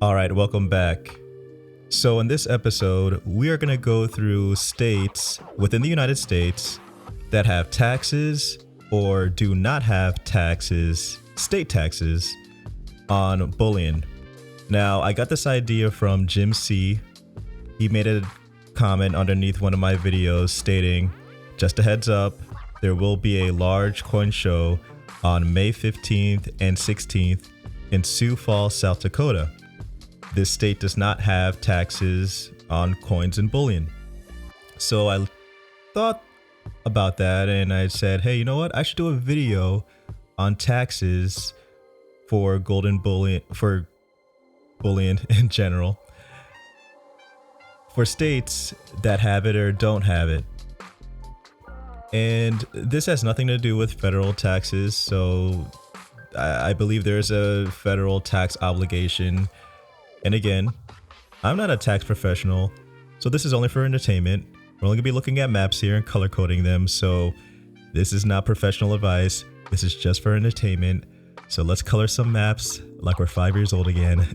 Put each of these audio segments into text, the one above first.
All right, welcome back. So in this episode, we are going to go through states within the United States that have taxes or do not have taxes, state taxes on bullion. Now, I got this idea from Jim C. He made a comment underneath one of my videos stating, just a heads up, there will be a large coin show on May 15th and 16th in Sioux Falls, South Dakota. This state does not have taxes on coins and bullion. So I thought about that and I said, hey, you know what? I should do a video on taxes for bullion in general, for states that have it or don't have it. And this has nothing to do with federal taxes, so I believe there's a federal tax obligation. And again, I'm not a tax professional, so this is only for entertainment. We're only gonna be looking at maps here and color coding them, so this is not professional advice. This is just for entertainment. So let's color some maps like we're 5 years old again.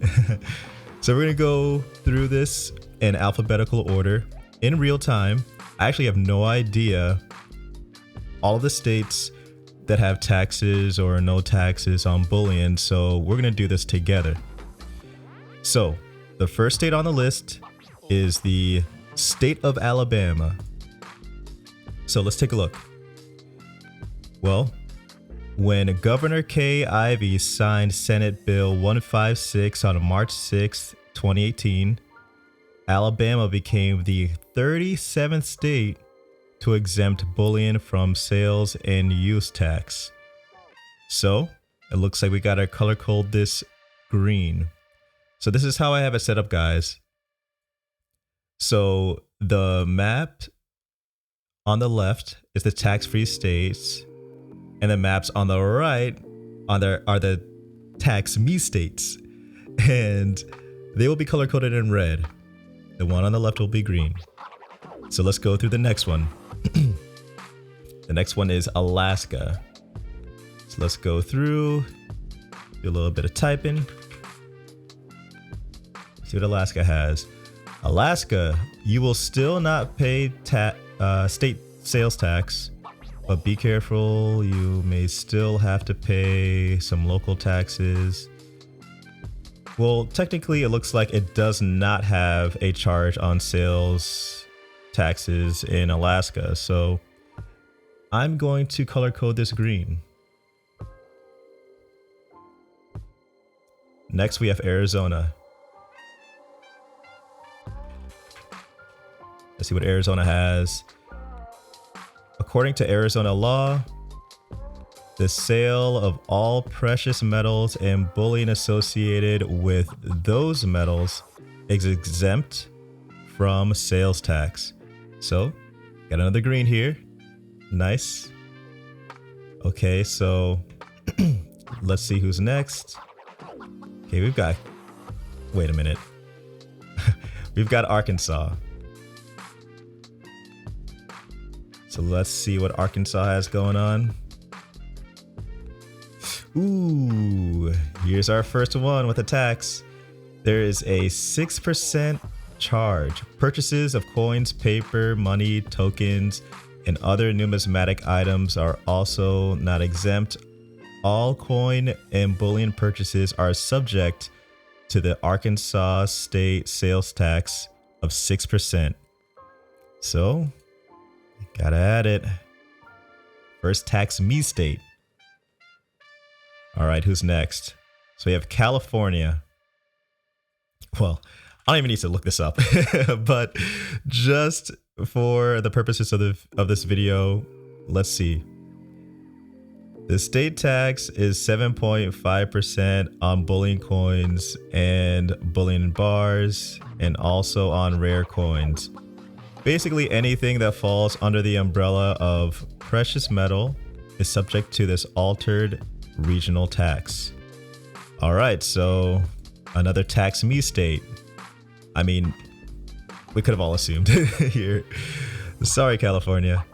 So we're gonna go through this in alphabetical order in real time. I actually have no idea all of the states that have taxes or no taxes on bullion, so we're gonna do this together. So the first state on the list is the state of Alabama. So let's take a look. Well, when Governor Kay Ivey signed Senate Bill 156 on March 6, 2018, Alabama became the 37th state to exempt bullion from sales and use tax. So it looks like we gotta color code this green. So this is how I have it set up, guys. So the map on the left is the tax-free states, and the maps on the right are the tax-me states, and they will be color coded in red. The one on the left will be green. So let's go through the next one. The next one is Alaska. So let's go through, do a little bit of typing. See what Alaska has. Alaska, you will still not pay state sales tax, but be careful, you may still have to pay some local taxes. Well, technically it looks like it does not have a charge on sales taxes in Alaska, so I'm going to color code this green. Next we have Arizona. Let's see what Arizona has. According to Arizona law, the sale of all precious metals and bullion associated with those metals is exempt from sales tax. So, got another green here. Nice. Okay, so let's see who's next. Okay, wait a minute. We've got Arkansas. So let's see what Arkansas has going on. Ooh, here's our first one with a tax. There is a 6% charge. Purchases of coins, paper, money, tokens, and other numismatic items are also not exempt. All coin and bullion purchases are subject to the Arkansas state sales tax of 6%. So, gotta add it. First tax me state. All right, who's next? So we have California. Well, I don't even need to look this up, but just for the purposes of this video, let's see. The state tax is 7.5% on bullion coins and bullion bars, and also on rare coins. Basically, anything that falls under the umbrella of precious metal is subject to this altered regional tax. All right, so another tax me state. I mean, we could have all assumed here. Sorry, California.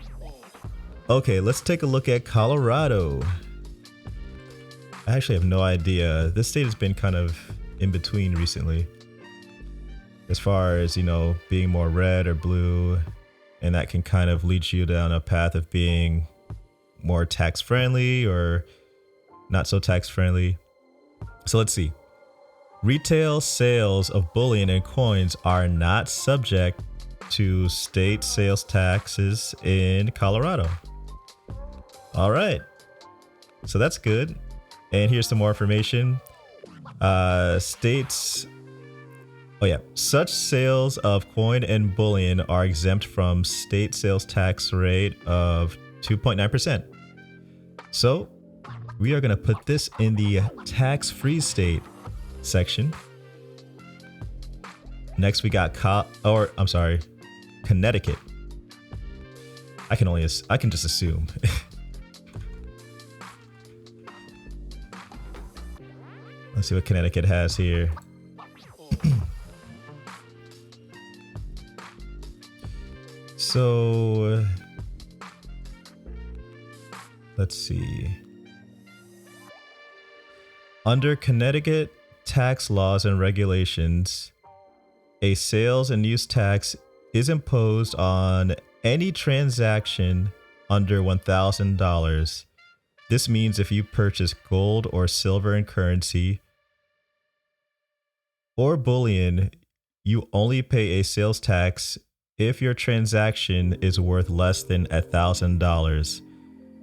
Okay, let's take a look at Colorado. I actually have no idea. This state has been kind of in between recently, as far as, you know, being more red or blue, and that can kind of lead you down a path of being more tax friendly or not so tax friendly. So let's see. Retail sales of bullion and coins are not subject to state sales taxes in Colorado. All right, so that's good. And here's some more information. States, oh yeah, such sales of coin and bullion are exempt from state sales tax rate of 2.9%. So we are gonna put this in the tax-free state section. Next we got Connecticut. I can just assume. Let's see what Connecticut has here. So let's see. Under Connecticut tax laws and regulations, a sales and use tax is imposed on any transaction under $1,000. This means if you purchase gold or silver in currency or bullion, you only pay a sales tax if your transaction is worth less than $1,000.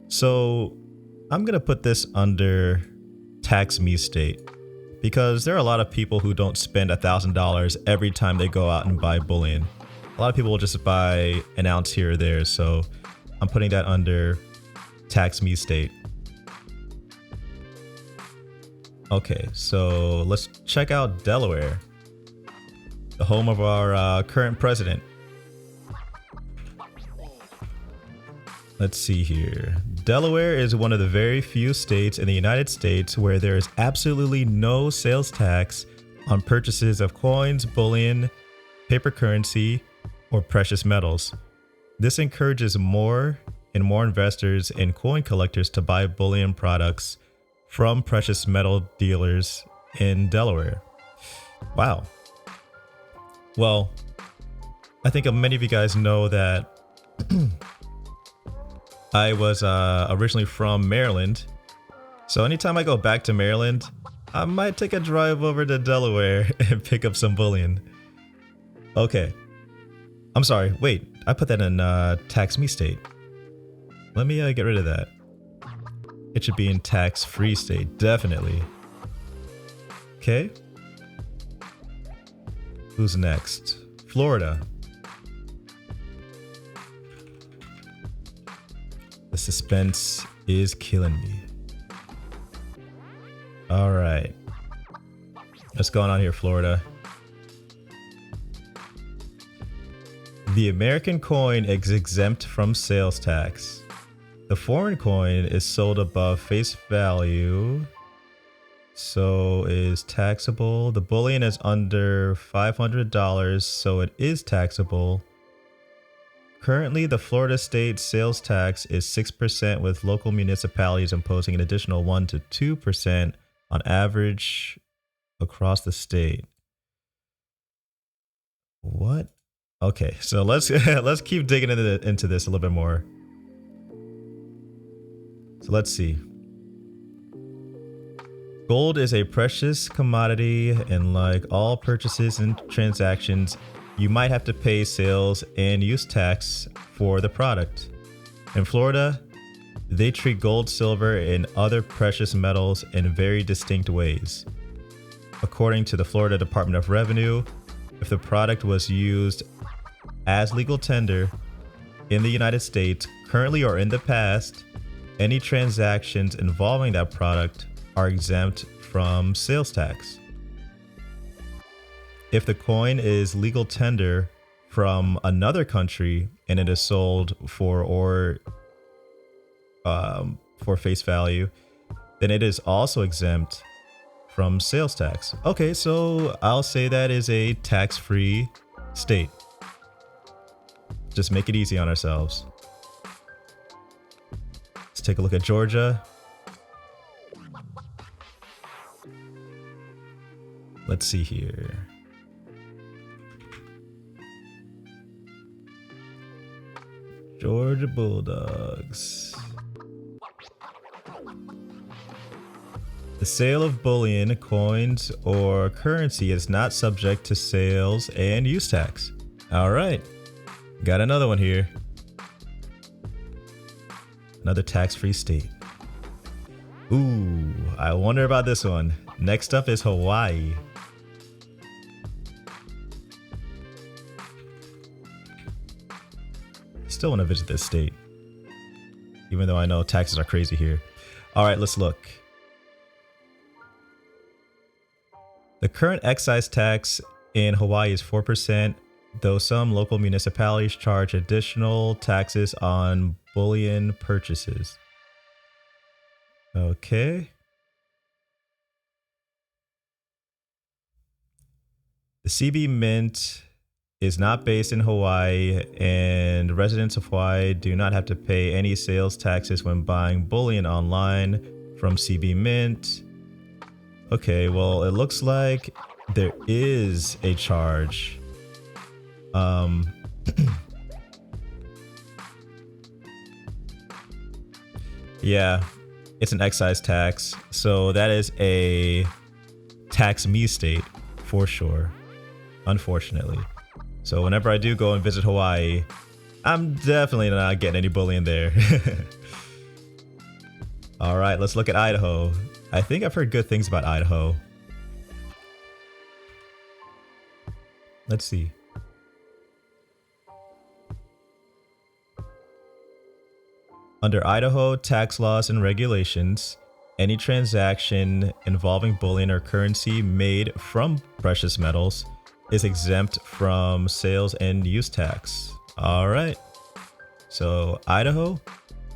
So I'm gonna put this under tax me state, because there are a lot of people who don't spend $1,000 every time they go out and buy bullion. A lot of people will just buy an ounce here or there, so I'm putting that under tax me state. Okay, so let's check out Delaware, the home of our current president. Let's see here. Delaware is one of the very few states in the United States where there is absolutely no sales tax on purchases of coins, bullion, paper currency, or precious metals. This encourages more and more investors and coin collectors to buy bullion products from precious metal dealers in Delaware. Wow. Well, I think many of you guys know that I was originally from Maryland. So anytime I go back to Maryland, I might take a drive over to Delaware and pick up some bullion. Okay. I'm sorry, wait, I put that in tax me state. Let me get rid of that. It should be in tax-free state, definitely. Okay. Who's next? Florida. The suspense is killing me. All right. What's going on here, Florida? The American coin is exempt from sales tax. The foreign coin is sold above face value, so is taxable. The bullion is under $500, so it is taxable. Currently, the Florida state sales tax is 6%, with local municipalities imposing an additional 1 to 2% on average across the state. What? Okay, so let's keep digging into this a little bit more. So let's see. Gold is a precious commodity, and like all purchases and transactions, you might have to pay sales and use tax for the product. In Florida, they treat gold, silver, and other precious metals in very distinct ways. According to the Florida Department of Revenue, if the product was used as legal tender in the United States, currently or in the past, any transactions involving that product are exempt from sales tax. If the coin is legal tender from another country and it is sold for face value, then it is also exempt from sales tax. Okay, so I'll say that is a tax-free state. Just make it easy on ourselves. Let's take a look at Georgia. Let's see here. Georgia Bulldogs. The sale of bullion, coins, or currency is not subject to sales and use tax. All right, got another one here. Another tax-free state. Ooh, I wonder about this one. Next up is Hawaii. Still want to visit this state, even though I know taxes are crazy here. All right, let's look. The current excise tax in Hawaii is 4%, though some local municipalities charge additional taxes on bullion purchases. Okay. The CB Mint is not based in Hawaii, and residents of Hawaii do not have to pay any sales taxes when buying bullion online from CB Mint. Okay, well, it looks like there is a charge. Yeah, it's an excise tax, so that is a tax me state for sure, unfortunately. So whenever I do go and visit Hawaii, I'm definitely not getting any bullion there. All right, let's look at Idaho. I think I've heard good things about Idaho. Let's see. Under Idaho tax laws and regulations, any transaction involving bullion or currency made from precious metals is exempt from sales and use tax. All right. So Idaho,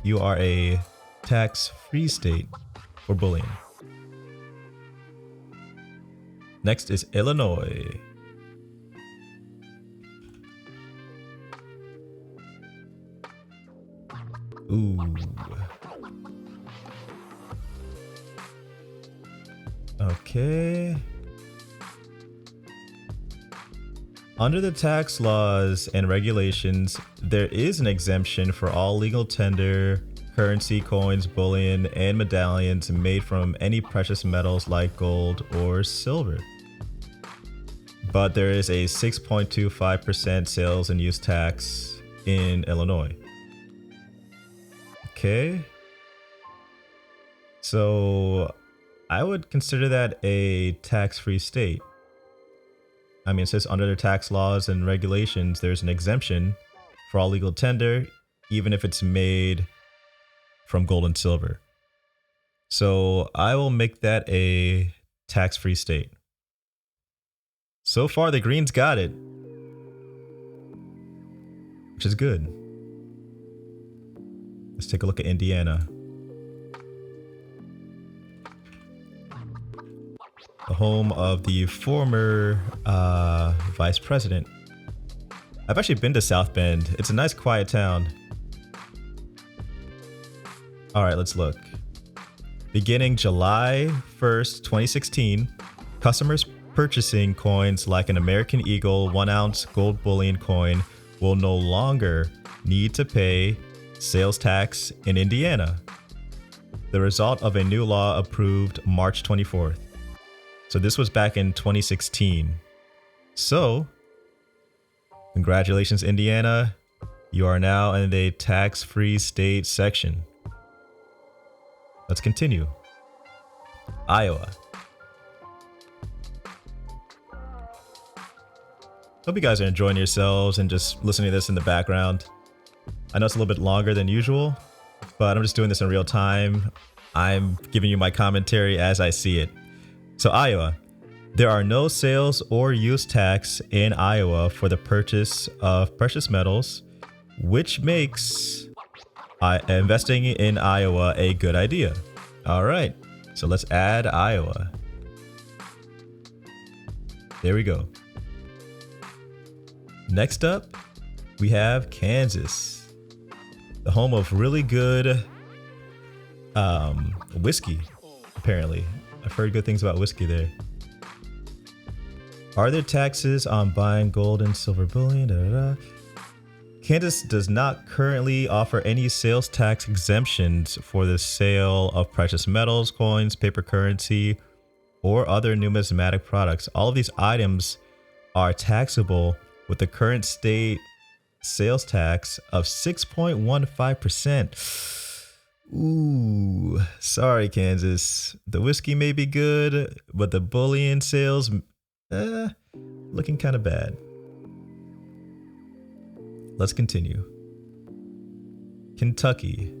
you are a tax-free state for bullion. Next is Illinois. Ooh. Okay. Under the tax laws and regulations, there is an exemption for all legal tender, currency, coins, bullion, and medallions made from any precious metals like gold or silver. But there is a 6.25% sales and use tax in Illinois. Okay. So I would consider that a tax-free state. I mean, it says under the tax laws and regulations, there's an exemption for all legal tender, even if it's made from gold and silver. So I will make that a tax-free state. So far, the Greens got it, which is good. Let's take a look at Indiana. The home of the former vice president. I've actually been to South Bend. It's a nice, quiet town. All right, let's look. Beginning July 1st, 2016, customers purchasing coins like an American Eagle 1-ounce gold bullion coin will no longer need to pay sales tax in Indiana. The result of a new law approved March 24th. So this was back in 2016. So, congratulations, Indiana. You are now in the tax-free state section. Let's continue. Iowa. Hope you guys are enjoying yourselves and just listening to this in the background. I know it's a little bit longer than usual, but I'm just doing this in real time. I'm giving you my commentary as I see it. So Iowa, there are no sales or use tax in Iowa for the purchase of precious metals, which makes investing in Iowa a good idea. All right, so let's add Iowa. There we go. Next up, we have Kansas, the home of really good whiskey, apparently. I've heard good things about whiskey there. Are there taxes on buying gold and silver bullion? Da, da, da. Kansas does not currently offer any sales tax exemptions for the sale of precious metals, coins, paper currency, or other numismatic products. All of these items are taxable with the current state sales tax of 6.15%. Ooh, sorry, Kansas. The whiskey may be good, but the bullion sales, looking kind of bad. Let's continue. Kentucky.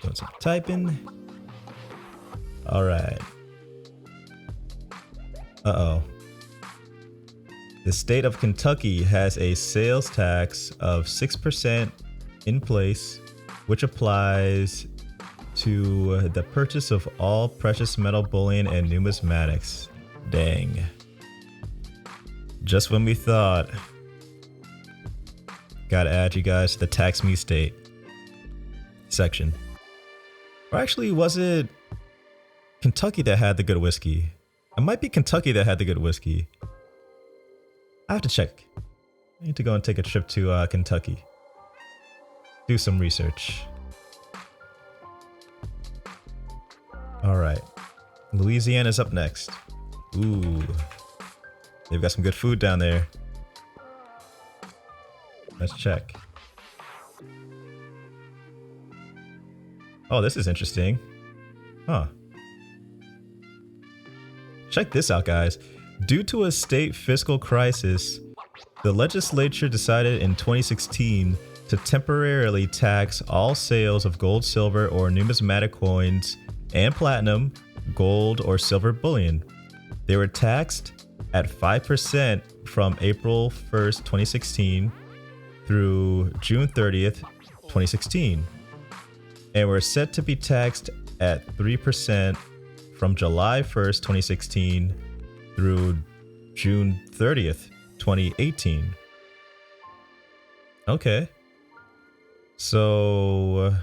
Doing some typing. All right. Uh-oh. The state of Kentucky has a sales tax of 6% in place, which applies to the purchase of all precious metal bullion and numismatics. Dang. Just when we thought. Gotta add you guys to the tax me state section. Or actually, was it Kentucky that had the good whiskey? It might be Kentucky that had the good whiskey. I have to check. I need to go and take a trip to Kentucky. Do some research. All right. Louisiana's up next. Ooh. They've got some good food down there. Let's check. Oh, this is interesting. Huh. Check this out, guys. Due to a state fiscal crisis, the legislature decided in 2016 to temporarily tax all sales of gold, silver, or numismatic coins and platinum, gold, or silver bullion. They were taxed at 5% from April 1st, 2016 through June 30th, 2016, and were set to be taxed at 3% from July 1st, 2016 through June 30th, 2018. Okay. So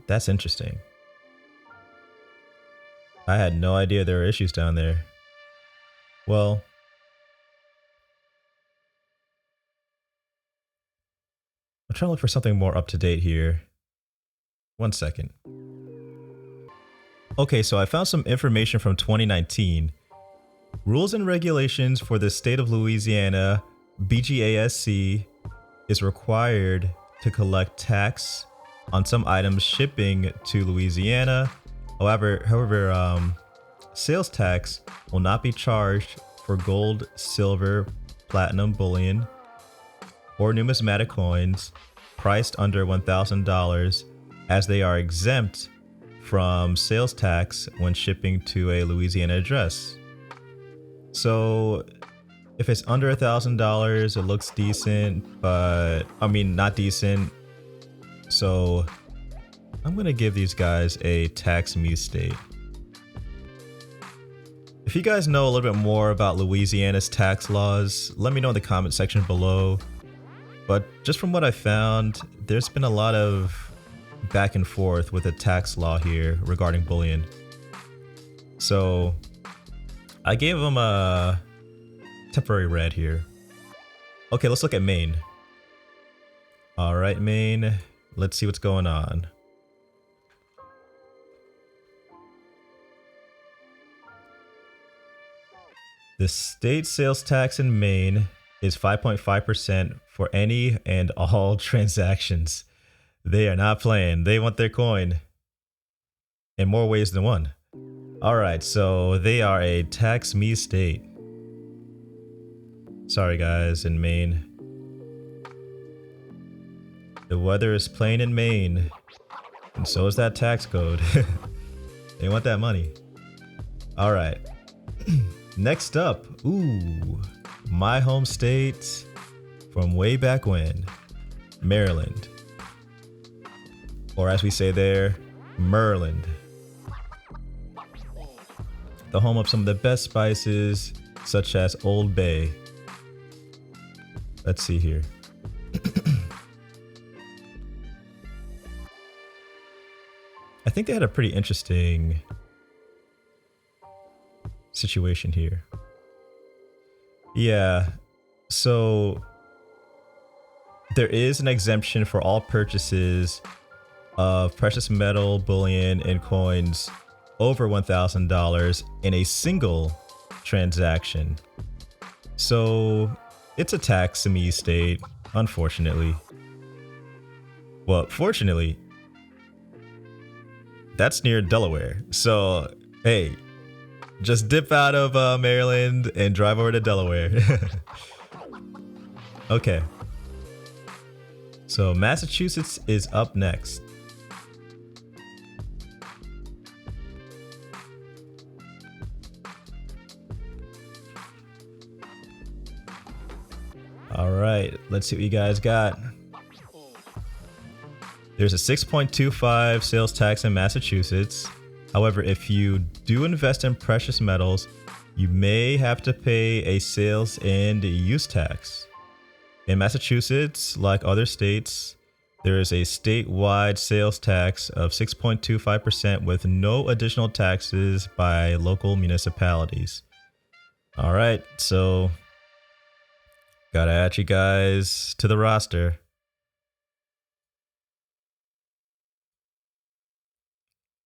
that's interesting. I had no idea there were issues down there. Well, I'm trying to look for something more up to date here. 1 second. Okay, so I found some information from 2019. Rules and regulations for the state of Louisiana, BGASC, is required to collect tax on some items shipping to Louisiana. However, sales tax will not be charged for gold, silver, platinum bullion, or numismatic coins priced under $1,000, as they are exempt from sales tax when shipping to a Louisiana address. So if it's under $1,000, it looks decent, but not decent. So I'm gonna give these guys a tax me state. If you guys know a little bit more about Louisiana's tax laws, let me know in the comment section below. But just from what I found, there's been a lot of back and forth with the tax law here regarding bullion. So I gave them a temporary red here. Okay, let's look at Maine. All right, Maine. Let's see what's going on. The state sales tax in Maine is 5.5% for any and all transactions. They are not playing. They want their coin in more ways than one. All right, so they are a tax me state. Sorry guys, in Maine. The weather is playing in Maine, and so is that tax code. They want that money. All right. Next up, ooh, my home state from way back when, Maryland. Or as we say there, Merland. The home of some of the best spices, such as Old Bay. Let's see here. think they had a pretty interesting situation here. Yeah, so there is an exemption for all purchases of precious metal, bullion, and coins over $1,000 in a single transaction. So it's a tax in the state, unfortunately. Well, fortunately, that's near Delaware. So, hey, just dip out of Maryland and drive over to Delaware. Okay. So Massachusetts is up next. All right, let's see what you guys got. There's a 6.25 sales tax in Massachusetts. However, if you do invest in precious metals, you may have to pay a sales and use tax. In Massachusetts, like other states, there is a statewide sales tax of 6.25% with no additional taxes by local municipalities. All right, so gotta add you guys to the roster.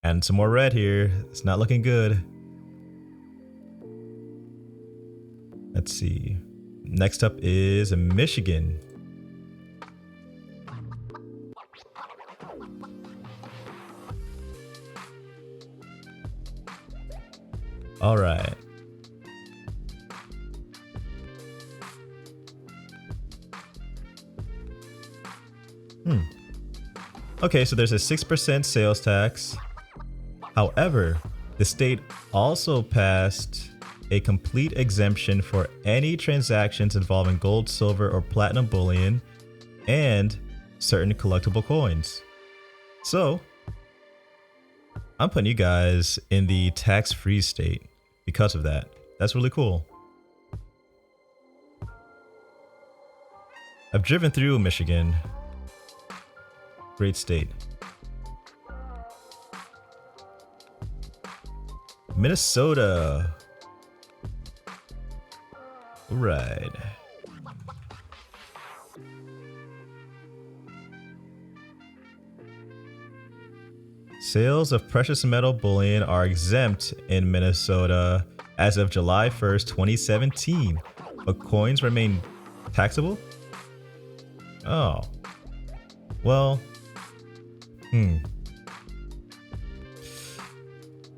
And some more red here. It's not looking good. Let's see. Next up is Michigan. All right. Okay, so there's a 6% sales tax. However, the state also passed a complete exemption for any transactions involving gold, silver, or platinum bullion and certain collectible coins. So, I'm putting you guys in the tax-free state because of that. That's really cool. I've driven through Michigan. Great state. Minnesota. All right. Sales of precious metal bullion are exempt in Minnesota as of July 1st, 2017, but coins remain taxable? Oh. Well,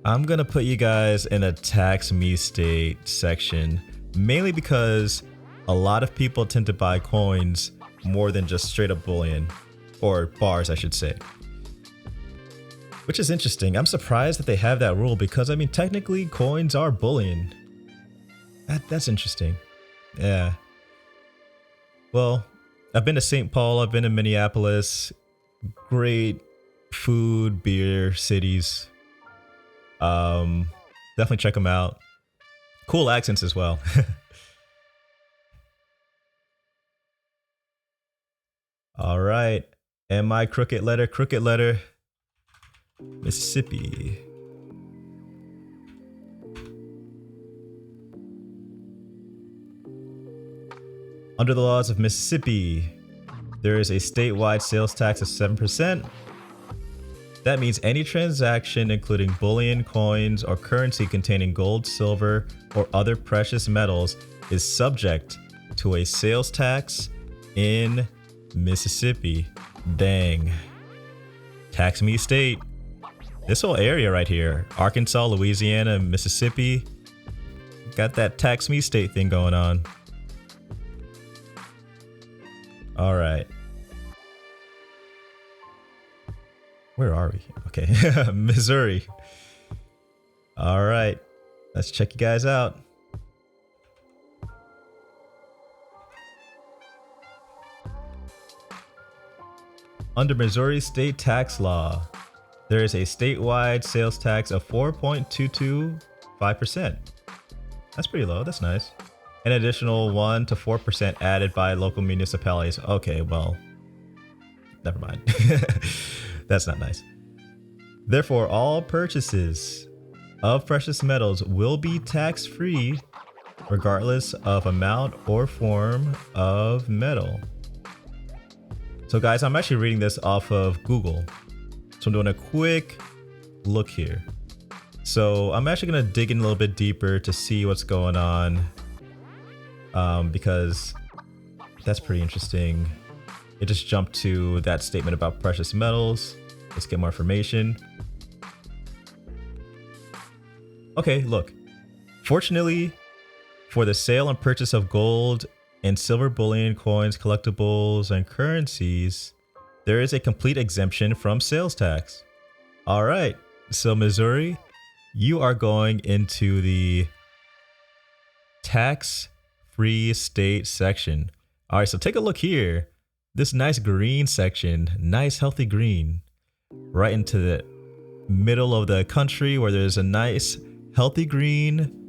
I'm gonna put you guys in a tax me state section, mainly because a lot of people tend to buy coins more than just straight up bullion, or bars, I should say. Which is interesting. I'm surprised that they have that rule because, I mean, technically coins are bullion. That's interesting. Yeah. Well, I've been to St. Paul, I've been to Minneapolis. Great food, beer cities. Definitely check them out. Cool accents as well. All right. And my crooked letter, Mississippi. Under the laws of Mississippi, there is a statewide sales tax of 7%. That means any transaction including bullion, coins, or currency containing gold, silver, or other precious metals is subject to a sales tax in Mississippi. Dang. Tax me state. This whole area right here, Arkansas, Louisiana, Mississippi, got that tax me state thing going on. All right. Where are we? Okay, Missouri. All right, let's check you guys out. Under Missouri state tax law, there is a statewide sales tax of 4.225%. That's pretty low, that's nice. An additional 1 to 4% added by local municipalities. Okay, well, never mind. That's not nice. Therefore, all purchases of precious metals will be tax-free regardless of amount or form of metal. So guys, I'm actually reading this off of Google. So I'm doing a quick look here. So I'm actually gonna dig in a little bit deeper to see what's going on, because that's pretty interesting. It just jumped to that statement about precious metals. Let's get more information. Okay, look. Fortunately, for the sale and purchase of gold and silver bullion, coins, collectibles, and currencies, there is a complete exemption from sales tax. All right, so Missouri, you are going into the tax-free state section. All right, so take a look here. This nice green section, nice healthy green, right into the middle of the country where there's a nice healthy green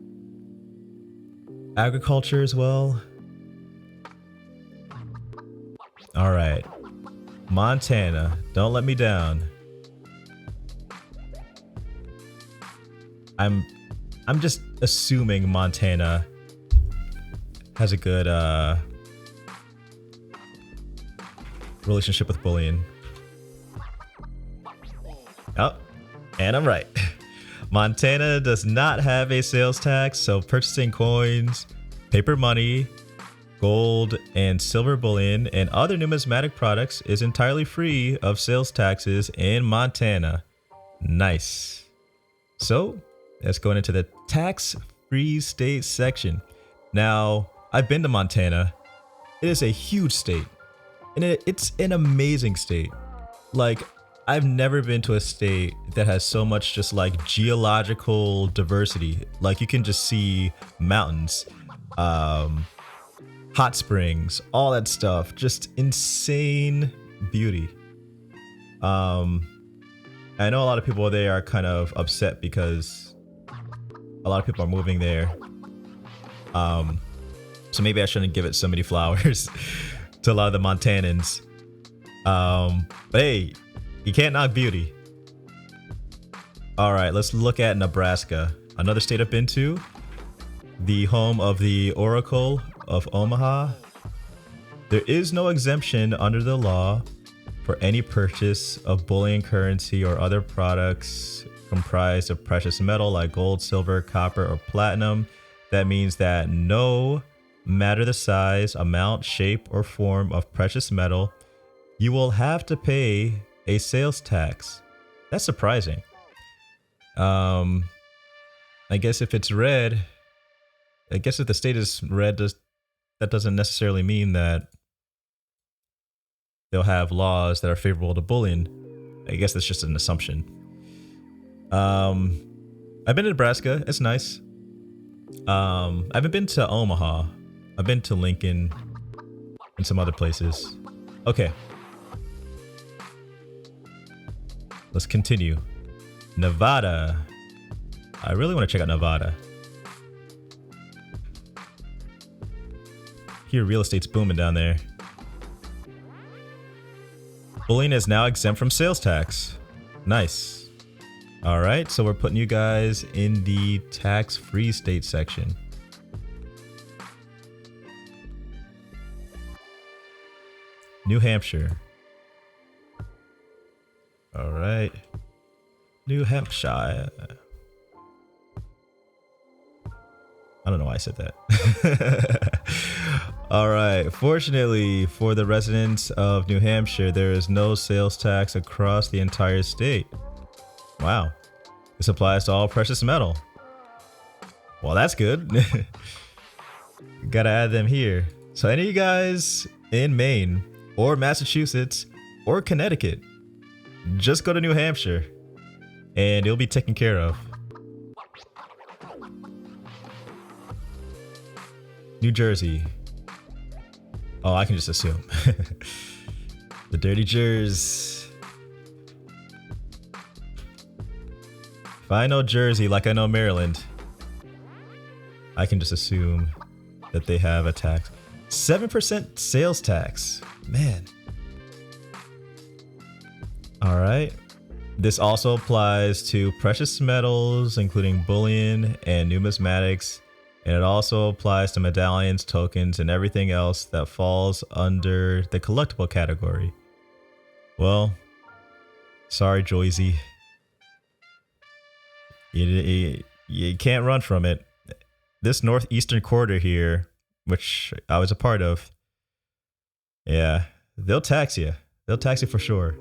agriculture as well. All right, Montana, don't let me down. I'm just assuming Montana has a good relationship with bullion. Oh, and I'm right. Montana does not have a sales tax, so purchasing coins, paper money, gold, and silver bullion, and other numismatic products is entirely free of sales taxes in Montana. Nice. So let's go into the tax-free state section. Now, I've been to Montana. It is a huge state, and it's an amazing state. Like, I've never been to a state that has so much just like geological diversity. Like, you can just see mountains, hot springs, all that stuff. Just insane beauty. I know a lot of people there are kind of upset because a lot of people are moving there. So maybe I shouldn't give it so many flowers to a lot of the Montanans. But hey, you can't knock beauty. All right, let's look at Nebraska, another state I've been to, the home of the Oracle of Omaha. There is no exemption under the law for any purchase of bullion currency or other products comprised of precious metal like gold, silver, copper, or platinum. That means that no matter the size, amount, shape, or form of precious metal, you will have to pay a sales tax. That's surprising. I guess if it's red, I guess if the state is red, that doesn't necessarily mean that they'll have laws that are favorable to bullion. I guess that's just an assumption. I've been to Nebraska. It's nice. I haven't been to Omaha. I've been to Lincoln and some other places. Okay. Let's continue. Nevada. I really want to check out Nevada. Here, real estate's booming down there. Bullion is now exempt from sales tax. Nice. All right, so we're putting you guys in the tax-free state section. New Hampshire. All right. New Hampshire. I don't know why I said that. All right. Fortunately for the residents of New Hampshire, there is no sales tax across the entire state. Wow. This applies to all precious metal. Well, that's good. Gotta add them here. So any of you guys in Maine or Massachusetts or Connecticut, just go to New Hampshire and it'll be taken care of. New Jersey. Oh, I can just assume. The dirty Jers. If I know Jersey like I know Maryland, I can just assume that they have a tax. 7% sales tax. Man. All right. This also applies to precious metals, including bullion and numismatics, and it also applies to medallions, tokens, and everything else that falls under the collectible category. Well, sorry, Joyzy. You can't run from it. This northeastern quarter here, which I was a part of, yeah, they'll tax you. They'll tax you for sure.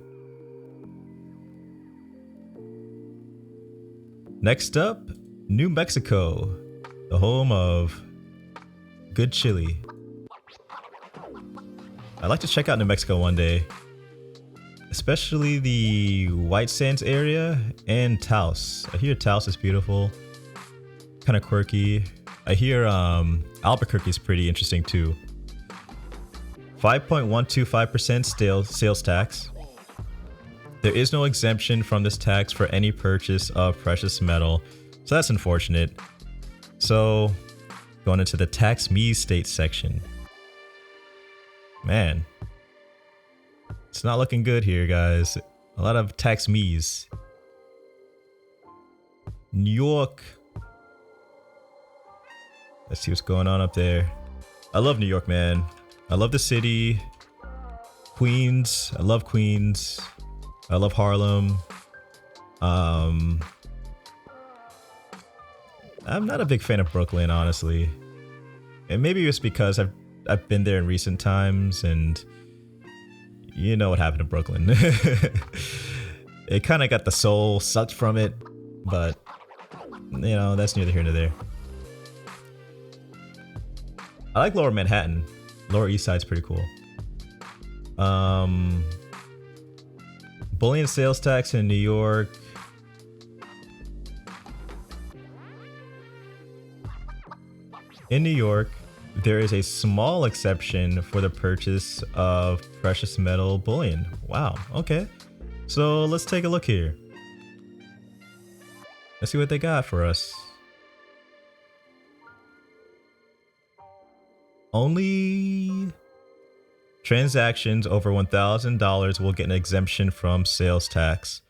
Next up, New Mexico, the home of good chili. I'd like to check out New Mexico one day, especially the White Sands area and Taos. I hear Taos is beautiful, kind of quirky. I hear Albuquerque is pretty interesting too. 5.125% sales tax. There is no exemption from this tax for any purchase of precious metal, so that's unfortunate. So, going into the tax me state section. Man, it's not looking good here, guys. A lot of tax me's. New York. Let's see what's going on up there. I love New York, man. I love the city. Queens. I love Queens. I love Harlem. I'm not a big fan of Brooklyn, honestly. And maybe it's because I've been there in recent times, and you know what happened to Brooklyn. It kind of got the soul sucked from it, but you know, that's neither here nor there. I like Lower Manhattan. Lower East Side's pretty cool. Bullion sales tax in New York. In New York, there is a small exception for the purchase of precious metal bullion. Wow, okay. So let's take a look here. Let's see what they got for us. Only transactions over $1,000 will get an exemption from sales tax.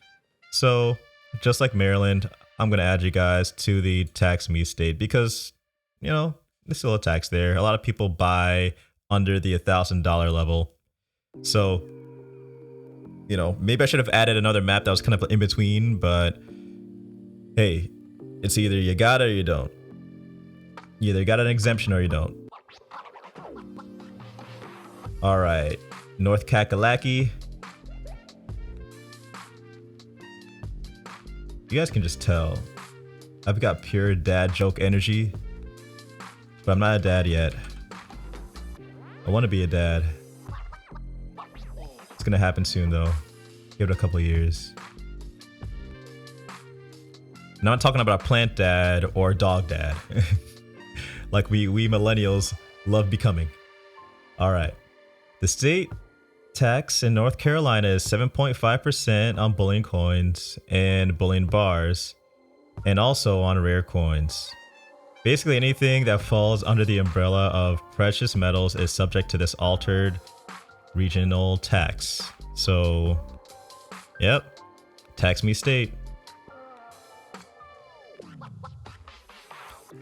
So, just like Maryland, I'm going to add you guys to the tax me state because, you know, there's still a tax there. A lot of people buy under the $1,000 level. So, you know, maybe I should have added another map that was kind of in between, but hey, it's either you got it or you don't. You either got an exemption or you don't. All right, North Kakalaki. You guys can just tell I've got pure dad joke energy, but I'm not a dad yet. I want to be a dad. It's gonna happen soon though. Give it a couple of years. Now I'm talking about a plant dad or dog dad, like we millennials love becoming. All right. The state tax in North Carolina is 7.5% on bullion coins and bullion bars, and also on rare coins. Basically, anything that falls under the umbrella of precious metals is subject to this altered regional tax. So, yep, tax me state.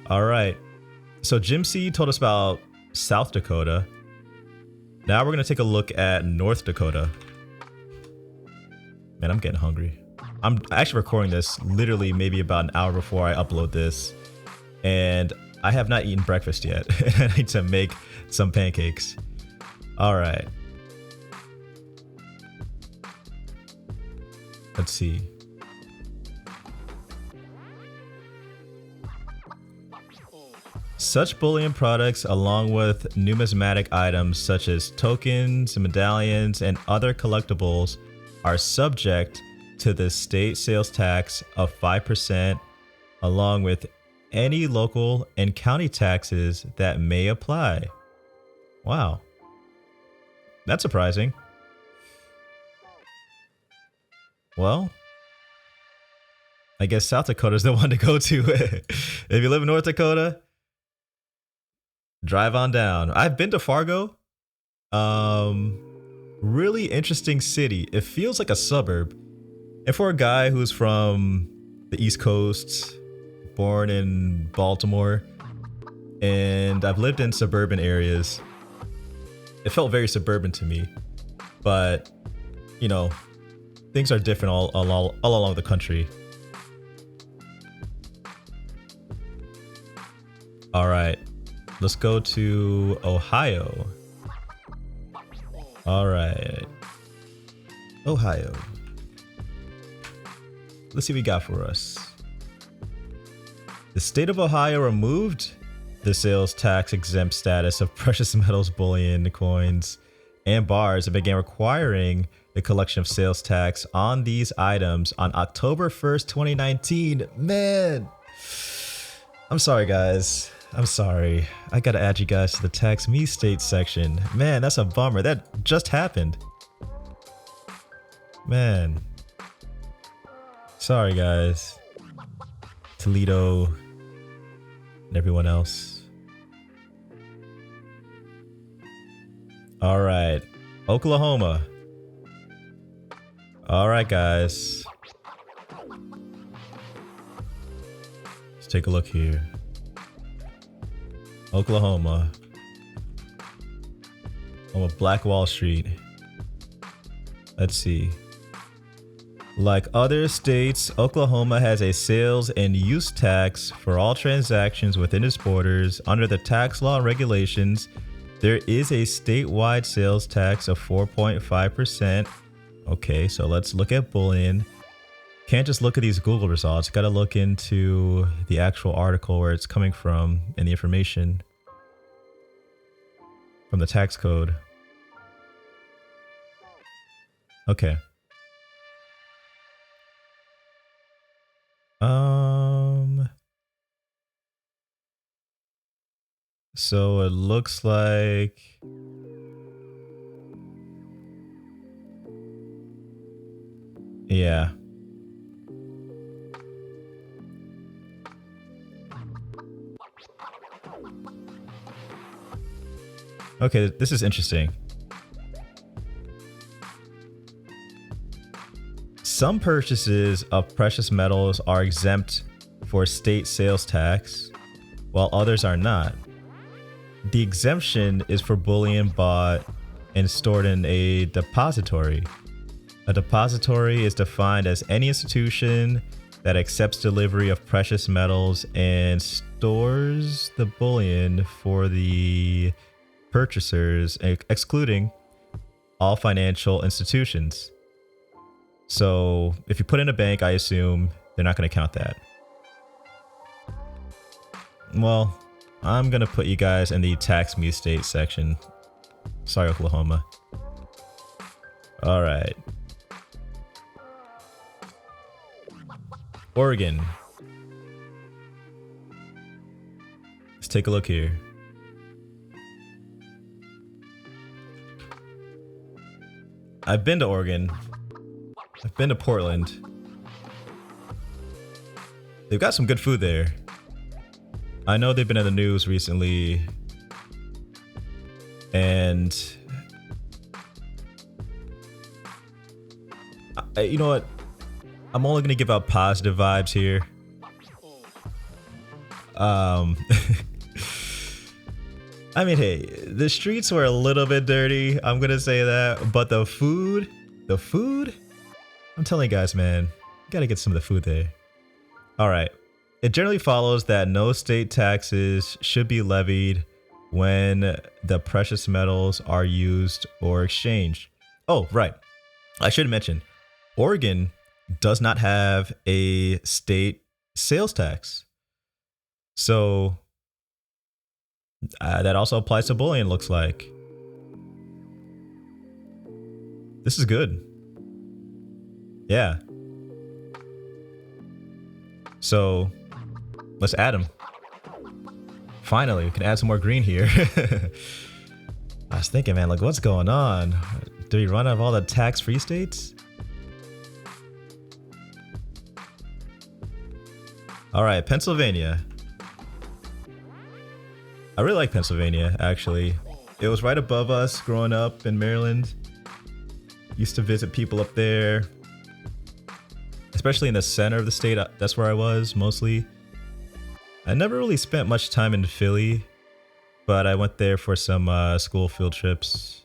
All right, so Jim C told us about South Dakota. Now we're gonna take a look at North Dakota. Man, I'm getting hungry. I'm actually recording this literally maybe about an hour before I upload this, and I have not eaten breakfast yet. I need to make some pancakes. All right. Let's see. Such bullion products, along with numismatic items such as tokens, medallions, and other collectibles, are subject to the state sales tax of 5%, along with any local and county taxes that may apply. Wow. That's surprising. Well, I guess South Dakota is the one to go to. If you live in North Dakota, drive on down. I've been to Fargo. Really interesting city. It feels like a suburb. And for a guy who's from the East Coast, born in Baltimore, and I've lived in suburban areas, it felt very suburban to me. But, you know, things are different all along the country. All right, let's go to Ohio. All right, Ohio. Let's see what we got for us. The state of Ohio removed the sales tax exempt status of precious metals, bullion, coins, and bars and began requiring the collection of sales tax on these items on October 1st, 2019. Man, I'm sorry, guys. I'm sorry. I gotta add you guys to the tax me state section. Man, that's a bummer. That just happened. Man. Sorry, guys. Toledo and everyone else. All right, Oklahoma. All right, guys. Let's take a look here. Oklahoma. On Black Wall Street. Let's see. Like other states, Oklahoma has a sales and use tax for all transactions within its borders. Under the tax law and regulations, there is a statewide sales tax of 4.5%. Okay, so let's look at bullion. Can't just look at these Google results. Got to look into the actual article where it's coming from and the information from the tax code. Okay. So it looks like yeah. Okay, this is interesting. Some purchases of precious metals are exempt for state sales tax, while others are not. The exemption is for bullion bought and stored in a depository. A depository is defined as any institution that accepts delivery of precious metals and stores the bullion for the purchasers, excluding all financial institutions. So if you put in a bank, I assume they're not going to count that. Well, I'm going to put you guys in the tax me state section. Sorry, Oklahoma. All right. Oregon. Let's take a look here. I've been to Oregon. I've been to Portland. They've got some good food there. I know they've been in the news recently. And you know what? I'm only gonna give out positive vibes here. I mean, hey, the streets were a little bit dirty. I'm gonna say that, but the food, I'm telling you guys, man, you gotta get some of the food there. All right. It generally follows that no state taxes should be levied when the precious metals are used or exchanged. Oh, right. I should mention, Oregon does not have a state sales tax. So that also applies to bullion, looks like. This is good. Yeah. So let's add them. Finally, we can add some more green here. I was thinking, man, like, what's going on? Do we run out of all the tax-free states? All right, Pennsylvania. I really like Pennsylvania, actually. It was right above us growing up in Maryland. Used to visit people up there. especially in the center of the state. That's where I was mostly. I never really spent much time in Philly, but I went there for some school field trips.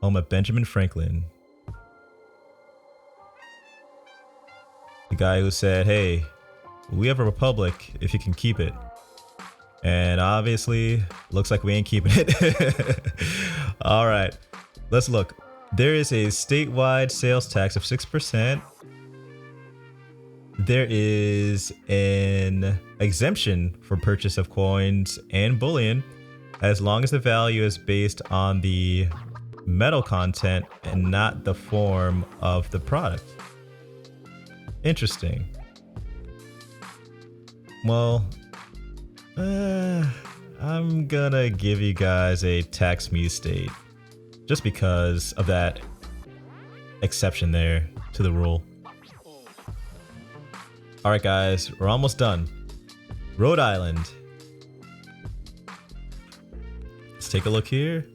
Home of Benjamin Franklin. The guy who said, hey, we have a republic if you can keep it. And obviously, looks like we ain't keeping it. All right, let's look. There is a statewide sales tax of 6%. There is an exemption for purchase of coins and bullion as long as the value is based on the metal content and not the form of the product. Interesting. Well, I'm gonna give you guys a tax me state just because of that exception there to the rule. All right, guys, we're almost done. Rhode Island. Let's take a look here.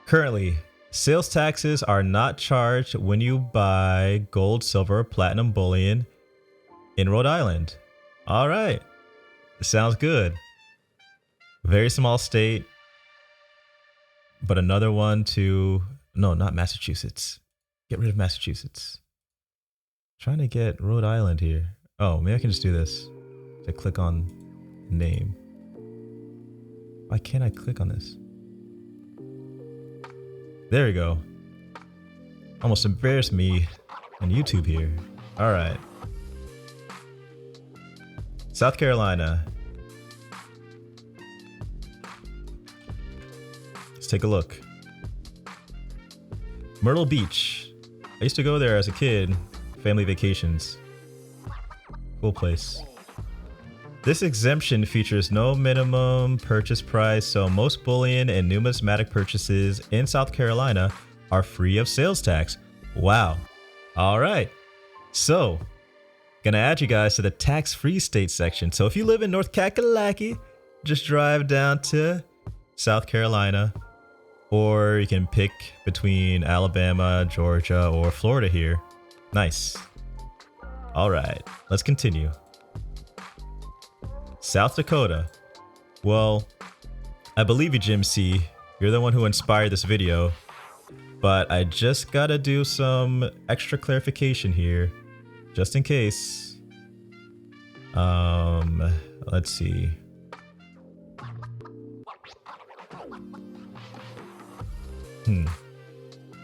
Currently, sales taxes are not charged when you buy gold, silver, or platinum bullion in Rhode Island. All right, sounds good. Very small state, but another one to, no, not Massachusetts. Get rid of Massachusetts. Trying to get Rhode Island here. Oh, maybe I can just do this. To click on name. Why can't I click on this? There we go. Almost embarrassed me on YouTube here. All right. South Carolina. Let's take a look. Myrtle Beach. I used to go there as a kid. Family vacations. Cool place. This exemption features no minimum purchase price, so most bullion and numismatic purchases in South Carolina are free of sales tax. Wow. All right. So, gonna add you guys to the tax-free state section. So if you live in North Kakalaki, just drive down to South Carolina, or you can pick between Alabama, Georgia, or Florida here. Nice. All right, let's continue. South Dakota. Well, I believe you, Jim C. You're the one who inspired this video, but I just gotta do some extra clarification here, just in case. Let's see.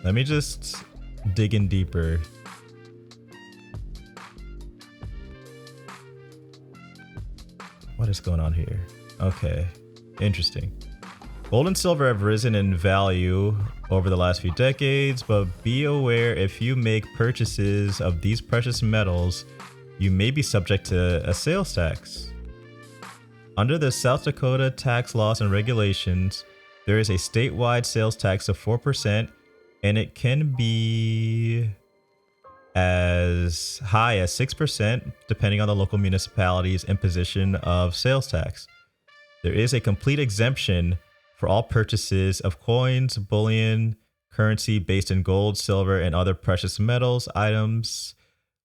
Let me just dig in deeper. What is going on here? Okay, interesting. Gold and silver have risen in value over the last few decades, but be aware if you make purchases of these precious metals, you may be subject to a sales tax. Under the South Dakota tax laws and regulations, there is a statewide sales tax of 4%, and it can be as high as 6% depending on the local municipality's imposition of sales tax. There is a complete exemption for all purchases of coins, bullion, currency based in gold, silver, and other precious metals, items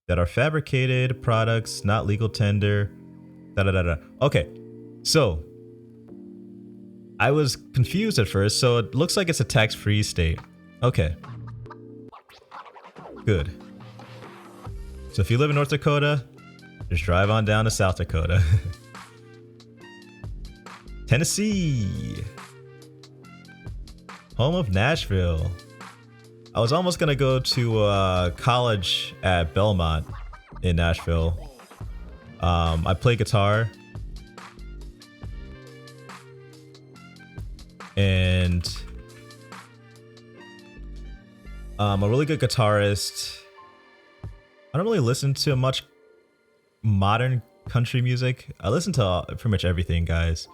that are fabricated products, not legal tender, Okay, so I was confused at first, so it looks like it's a tax-free state. Okay, good. So if you live in North Dakota, just drive on down to South Dakota. Tennessee. Home of Nashville. I was almost gonna go to college at Belmont in Nashville. I play guitar. And I'm a really good guitarist. I don't really listen to much modern country music. I listen to pretty much everything, guys.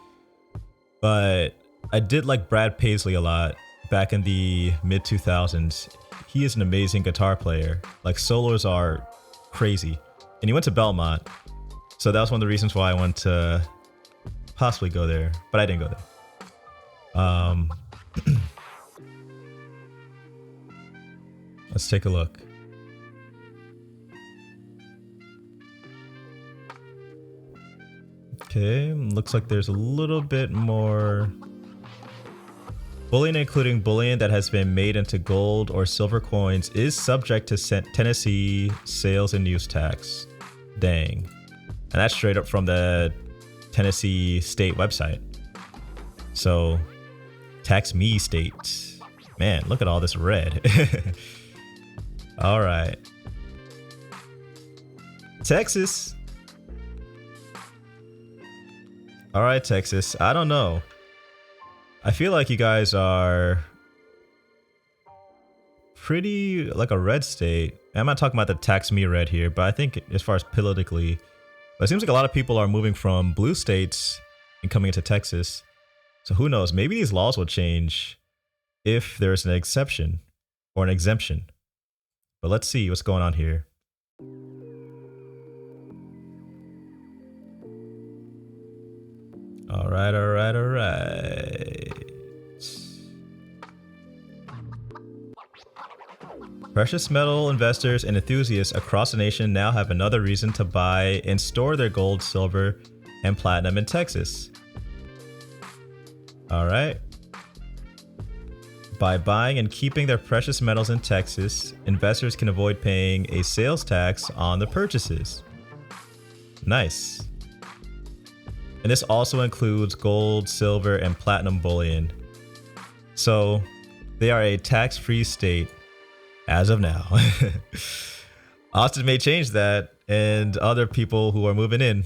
But I did like Brad Paisley a lot back in the mid 2000s. He is an amazing guitar player. Like solos are crazy. And he went to Belmont. So that was one of the reasons why I wanted to possibly go there, but I didn't go there. Let's take a look. Okay, looks like there's a little bit more. Bullion, including bullion that has been made into gold or silver coins, is subject to Tennessee sales and use tax. Dang. And that's straight up from the Tennessee state website. So, tax me, state. Man, look at all this red. All right. Texas. All right, Texas. I don't know. I feel like you guys are pretty like a red state. I'm not talking about the tax me red here, but I think as far as politically, but it seems like a lot of people are moving from blue states and coming into Texas. So who knows? Maybe these laws will change if there's an exception or an exemption. But let's see what's going on here. All right, all right, all right. Precious metal investors and enthusiasts across the nation now have another reason to buy and store their gold, silver, and platinum in Texas. All right. By buying and keeping their precious metals in Texas, investors can avoid paying a sales tax on the purchases. Nice. And this also includes gold, silver, and platinum bullion. So they are a tax-free state as of now. Austin may change that, and other people who are moving in,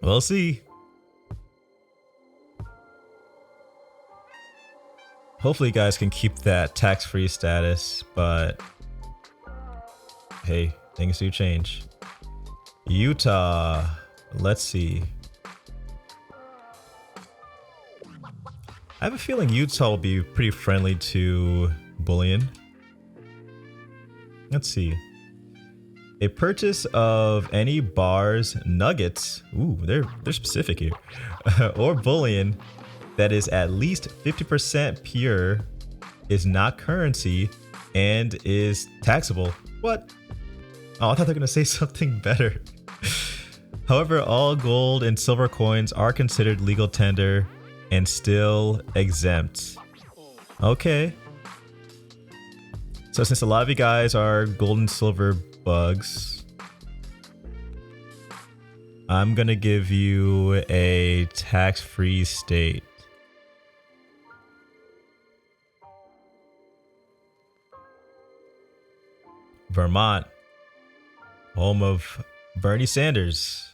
we'll see. Hopefully you guys can keep that tax-free status, but hey, things do change. Utah, let's see. I have a feeling Utah will be pretty friendly to bullion. Let's see. A purchase of any bars, nuggets, ooh, they're specific here, or bullion that is at least 50% pure is not currency and is taxable. What? Oh, I thought they were gonna say something better. However, all gold and silver coins are considered legal tender and still exempt. Okay. So since a lot of you guys are gold and silver bugs, I'm gonna give you a tax-free state. Vermont, home of Bernie Sanders.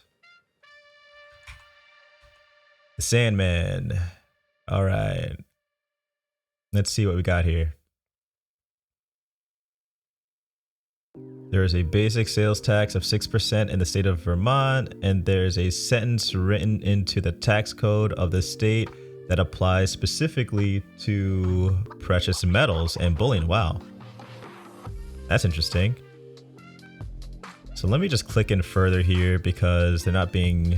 The Sandman. All right. Let's see what we got here. There is a basic sales tax of 6% in the state of Vermont, and there's a sentence written into the tax code of the state that applies specifically to precious metals and bullion. Wow. That's interesting. So let me just click in further here because they're not being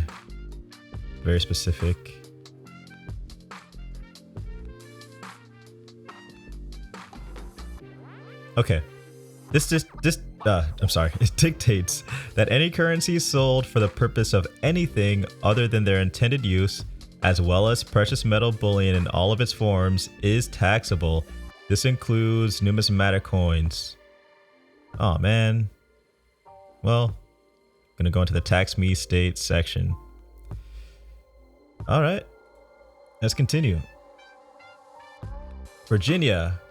very specific. Okay. It dictates that any currency sold for the purpose of anything other than their intended use, as well as precious metal bullion in all of its forms, is taxable. This includes numismatic coins. Oh man. Well, gonna go into the tax me state section. All right, let's continue. Virginia.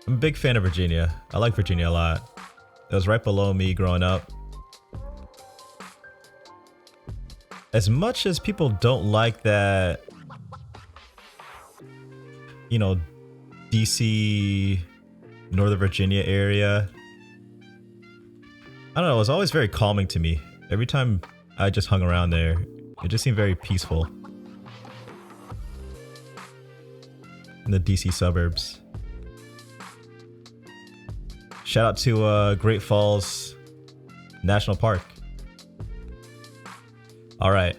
I'm a big fan of Virginia. I like Virginia a lot. It was right below me growing up. As much as people don't like that, you know, DC, Northern Virginia area, I don't know, it was always very calming to me. Every time I just hung around there, it just seemed very peaceful. In the DC suburbs. Shout out to Great Falls National Park. All right.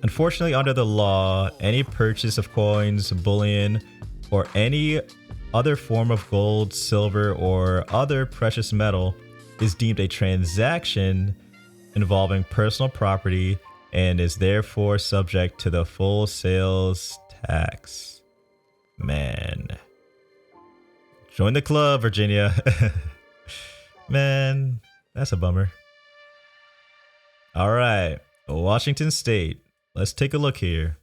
Unfortunately, under the law, any purchase of coins, bullion, or any other form of gold, silver, or other precious metal is deemed a transaction involving personal property and is therefore subject to the full sales tax. Man. Join the club, Virginia. Man, that's a bummer. All right, Washington State. Let's take a look here.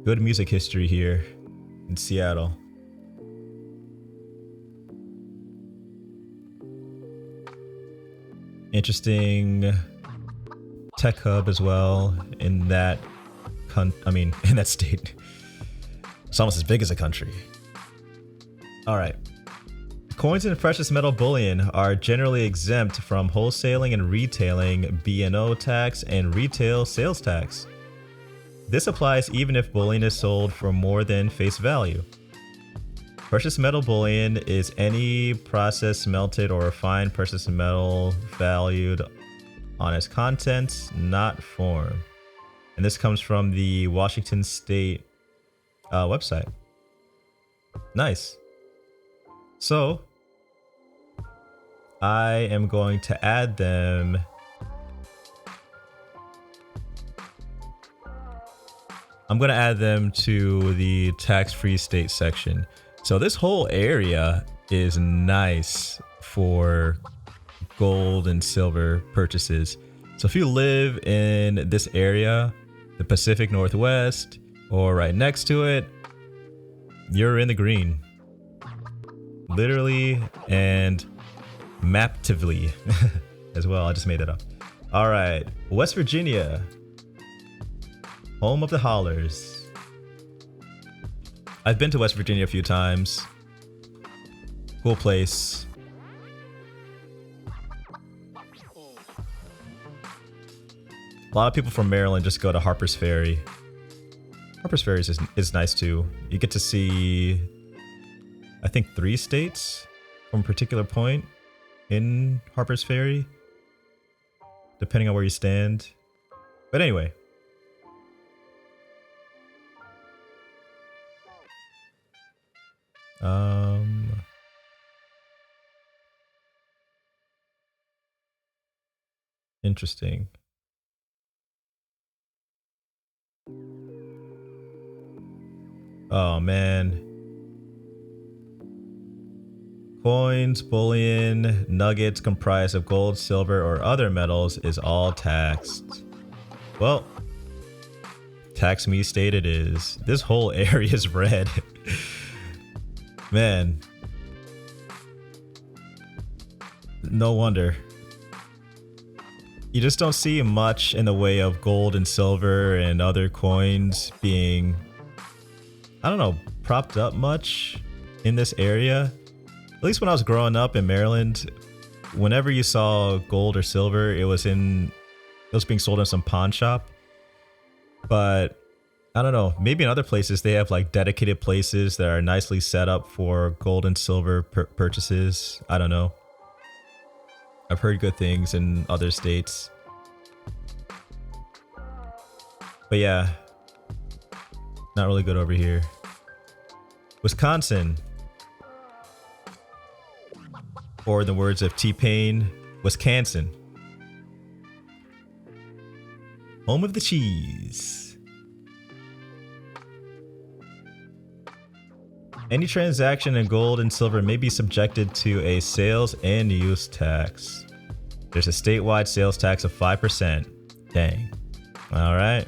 Good music history here in Seattle. Interesting tech hub as well in that in that state. It's almost as big as a country. All right. Coins and precious metal bullion are generally exempt from wholesaling and retailing B&O tax and retail sales tax. This applies even if bullion is sold for more than face value. Precious metal bullion is any processed, melted, or refined precious metal valued on its contents, not form. And this comes from the Washington State website. Nice. So I am going to add them. I'm going to add them to the tax-free state section. So this whole area is nice for gold and silver purchases. So if you live in this area, the Pacific Northwest, or right next to it, you're in the green. Literally and maptively as well. I just made that up. All right, West Virginia, home of the hollers. I've been to West Virginia a few times. Cool place. A lot of people from Maryland just go to Harper's Ferry. Harper's Ferry is nice too. You get to see, I think, 3 states from a particular point in Harper's Ferry, depending on where you stand. But anyway. Interesting. Oh man. Coins, bullion, nuggets comprised of gold, silver, or other metals is all taxed. Well, tax me state it is. This whole area is red. Man. No wonder. You just don't see much in the way of gold and silver and other coins being, I don't know, propped up much in this area. At least when I was growing up in Maryland, whenever you saw gold or silver, it was being sold in some pawn shop. But I don't know, maybe in other places they have like dedicated places that are nicely set up for gold and silver purchases. I don't know. I've heard good things in other states. But yeah, not really good over here. Wisconsin. Or in the words of T-Pain, Wisconsin. Home of the cheese. Any transaction in gold and silver may be subjected to a sales and use tax. There's a statewide sales tax of 5%. Dang. All right.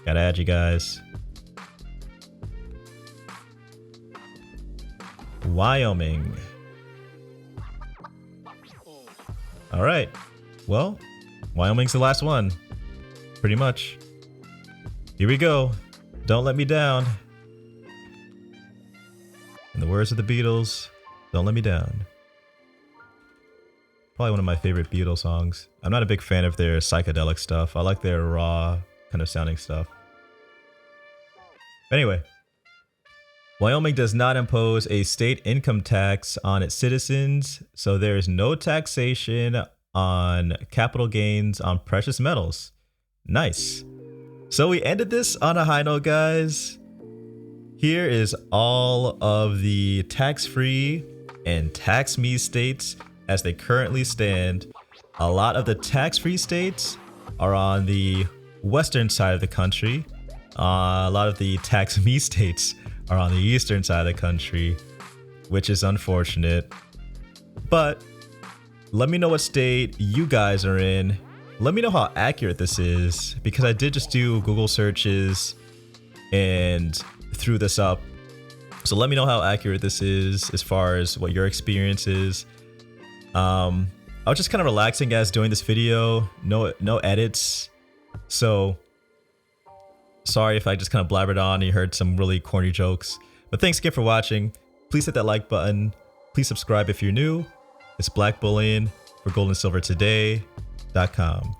Gotta add you guys. Wyoming. All right. Well, Wyoming's the last one. Pretty much. Here we go. Don't let me down. In the words of the Beatles, don't let me down. Probably one of my favorite Beatles songs. I'm not a big fan of their psychedelic stuff. I like their raw kind of sounding stuff. Anyway, Wyoming does not impose a state income tax on its citizens, so there is no taxation on capital gains on precious metals. Nice. So we ended this on a high note, guys. Here is all of the tax-free and tax-me states as they currently stand. A lot of the tax-free states are on the western side of the country. A lot of the tax-me states are on the eastern side of the country, which is unfortunate. But let me know what state you guys are in. Let me know how accurate this is, because I did just do Google searches and threw this up. So let me know how accurate this is as far as what your experience is. I was just kind of relaxing, guys, doing this video. No edits. So sorry if I just kind of blabbered on and you heard some really corny jokes. But thanks again for watching. Please hit that like button. Please subscribe if you're new. It's Black Bullion for goldandsilvertoday.com.